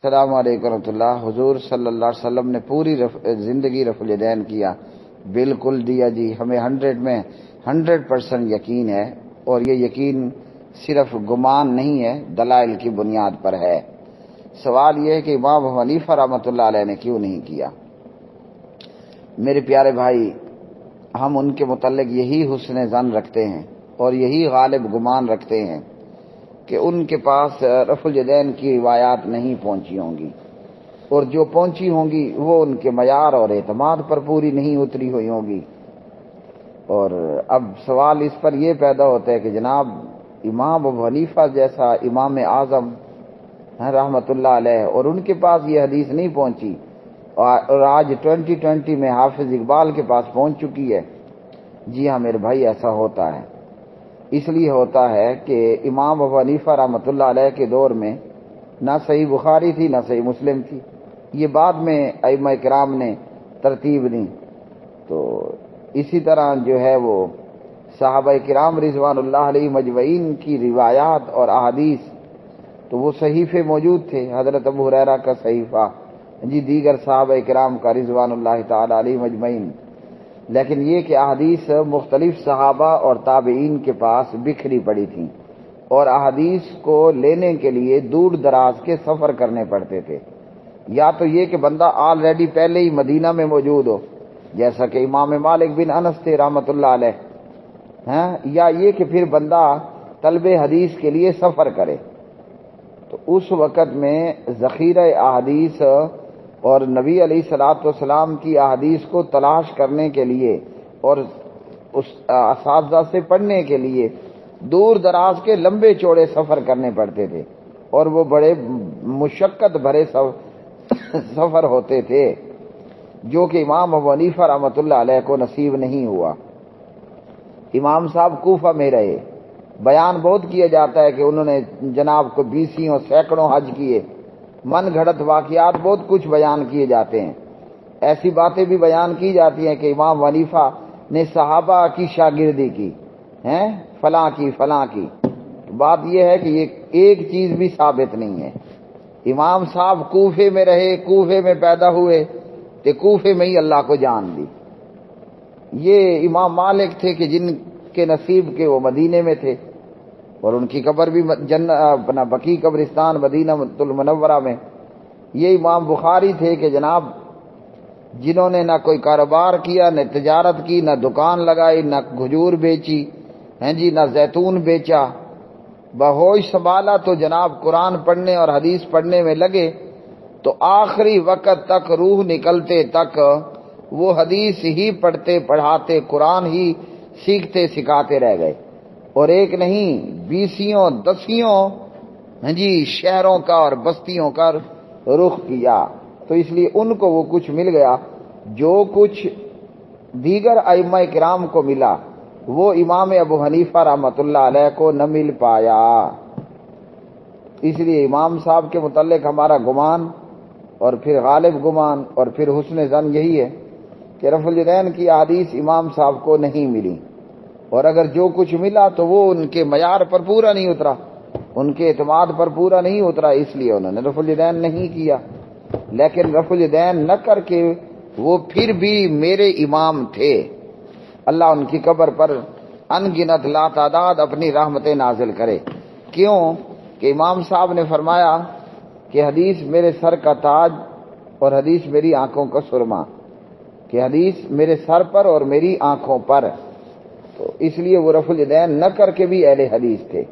السلام علیکم ورحمۃ اللہ۔ حضور صلی اللہ علیہ وسلم نے پوری زندگی رفع الیدین کیا، بالکل دیا جی، ہمیں 100 میں 100% یقین ہے، اور یہ یقین صرف گمان نہیں ہے، دلائل کی بنیاد پر ہے۔ سوال یہ ہے کہ امام ابو حنیفہ رحمۃ اللہ علیہ نے کیوں نہیں کیا؟ میرے پیارے بھائی، ہم ان کے متعلق یہی حسن ظن رکھتے ہیں اور یہی غالب گمان رکھتے ہیں کہ ان کے پاس رفع الیدین کی روایات نہیں پہنچی ہوں گی، اور جو پہنچی ہوں گی وہ ان کے معیار اور اعتماد پر پوری نہیں اتری ہوئی ہوں گی۔ اور اب سوال اس پر یہ پیدا ہوتا ہے کہ جناب امام ابو حنیفہ جیسا امام اعظم رحمۃ اللہ علیہ، اور ان کے پاس یہ حدیث نہیں پہنچی، اور آج 2020 میں حافظ اقبال کے پاس پہنچ چکی ہے۔ جی ہاں میرے بھائی، ایسا ہوتا ہے۔ اس لیے ہوتا ہے کہ امام ابو حنیفہ رحمۃ اللہ علیہ کے دور میں نہ صحیح بخاری تھی نہ صحیح مسلم تھی، یہ بعد میں ائمہ کرام نے ترتیب دی۔ تو اسی طرح جو ہے وہ صحابہ کرام رضوان اللہ علیہ مجمعین کی روایات اور احادیث، تو وہ صحیفے موجود تھے، حضرت ابو ہریرہ کا صحیفہ، جی دیگر صحابہ کرام کا رضوان اللہ تعالی علیہ مجمعین، لیکن یہ کہ احادیث مختلف صحابہ اور تابعین کے پاس بکھری پڑی تھیں، اور احادیث کو لینے کے لیے دور دراز کے سفر کرنے پڑتے تھے۔ یا تو یہ کہ بندہ آلریڈی پہلے ہی مدینہ میں موجود ہو، جیسا کہ امام مالک بن انس تھے رحمۃ اللہ علیہ، یا یہ کہ پھر بندہ طلب حدیث کے لیے سفر کرے۔ تو اس وقت میں ذخیرہ احادیث اور نبی علیہ الصلوۃ والسلام کی احادیث کو تلاش کرنے کے لیے اور اس اساتذہ سے پڑھنے کے لیے دور دراز کے لمبے چوڑے سفر کرنے پڑتے تھے، اور وہ بڑے مشقت بھرے سفر ہوتے تھے، جو کہ امام ابو حنیفہ رحمۃ اللہ علیہ کو نصیب نہیں ہوا۔ امام صاحب کوفہ میں رہے، بیان بہت کیا جاتا ہے کہ انہوں نے جناب کو 20 سینکڑوں حج کیے، من گھڑت واقعات بہت کچھ بیان کیے جاتے ہیں۔ ایسی باتیں بھی بیان کی جاتی ہیں کہ امام حنیفہ نے صحابہ کی شاگردی کی، فلاں کی فلاں کی۔ بات یہ ہے کہ یہ ایک چیز بھی ثابت نہیں ہے۔ امام صاحب کوفے میں رہے، کوفے میں پیدا ہوئے، تو کوفے میں ہی اللہ کو جان دی۔ یہ امام مالک تھے کہ جن کے نصیب کے وہ مدینے میں تھے، اور ان کی قبر بھی اپنا بقیع قبرستان مدینہ المنورہ میں۔ یہ امام بخاری تھے کہ جناب جنہوں نے نہ کوئی کاروبار کیا، نہ تجارت کی، نہ دکان لگائی، نہ کھجور بیچی، نہ زیتون بیچا، بہوش سنبھالا تو جناب قرآن پڑھنے اور حدیث پڑھنے میں لگے، تو آخری وقت تک روح نکلتے تک وہ حدیث ہی پڑھتے پڑھاتے، قرآن ہی سیکھتے سکھاتے رہ گئے، اور ایک نہیں 10 شہروں کا اور بستیوں کا رخ کیا۔ تو اس لیے ان کو وہ کچھ مل گیا جو کچھ دیگر ائمہ کرام کو ملا، وہ امام ابو حنیفہ رحمۃ اللہ علیہ کو نہ مل پایا۔ اس لیے امام صاحب کے متعلق ہمارا گمان اور پھر غالب گمان اور پھر حسن ظن یہی ہے کہ رفع الیدین کی احادیث امام صاحب کو نہیں ملی، اور اگر جو کچھ ملا تو وہ ان کے معیار پر پورا نہیں اترا، ان کے اعتماد پر پورا نہیں اترا، اس لیے انہوں نے رفع الیدین نہیں کیا۔ لیکن رفع الیدین نہ کر کے وہ پھر بھی میرے امام تھے۔ اللہ ان کی قبر پر ان گنت لا تعداد اپنی رحمتیں نازل کرے۔ کیوں کہ امام صاحب نے فرمایا کہ حدیث میرے سر کا تاج اور حدیث میری آنکھوں کا سرما، کہ حدیث میرے سر پر اور میری آنکھوں پر، تو اس لیے وہ رفع الیدین نہ کر کے بھی اہل حدیث تھے۔